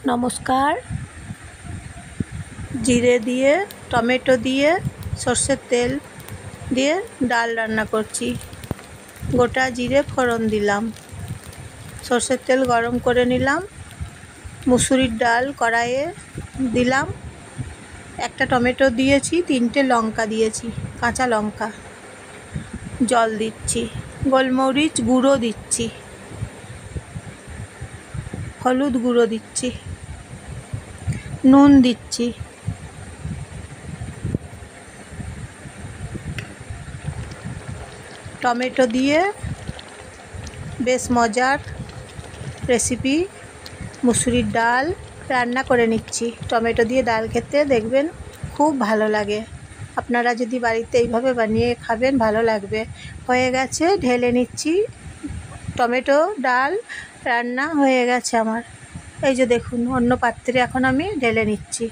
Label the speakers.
Speaker 1: নমস্কার। জিরে দিয়ে, টমেটো দিয়ে, সর্ষের তেল দিয়ে ডাল রান্না করছি। গোটা জিরে ফোড়ন দিলাম, সর্ষের তেল গরম করে নিলাম, মুসুরির ডাল কড়াইয়ে দিলাম, একটা টমেটো দিয়েছি, 3টে লঙ্কা দিয়েছি, কাঁচা লঙ্কা, জল দিচ্ছি, গোলমরিচ গুঁড়ো দিচ্ছি, হলুদ গুঁড়ো দিচ্ছি, নুন দিচ্ছি, টমেটো দিয়ে বেশ মজার রেসিপি মুসুরির ডাল রান্না করে নিচ্ছি। টমেটো দিয়ে ডাল খেতে দেখবেন খুব ভালো লাগে। আপনারা যদি বাড়িতে এইভাবে বানিয়ে খাবেন ভালো লাগবে। হয়ে গেছে, ঢেলে নিচ্ছি। টমেটো ডাল রান্না হয়ে গেছে আমার। এই যে দেখুন, অন্য পাত্রে এখন আমি ঢেলে নিচ্ছি।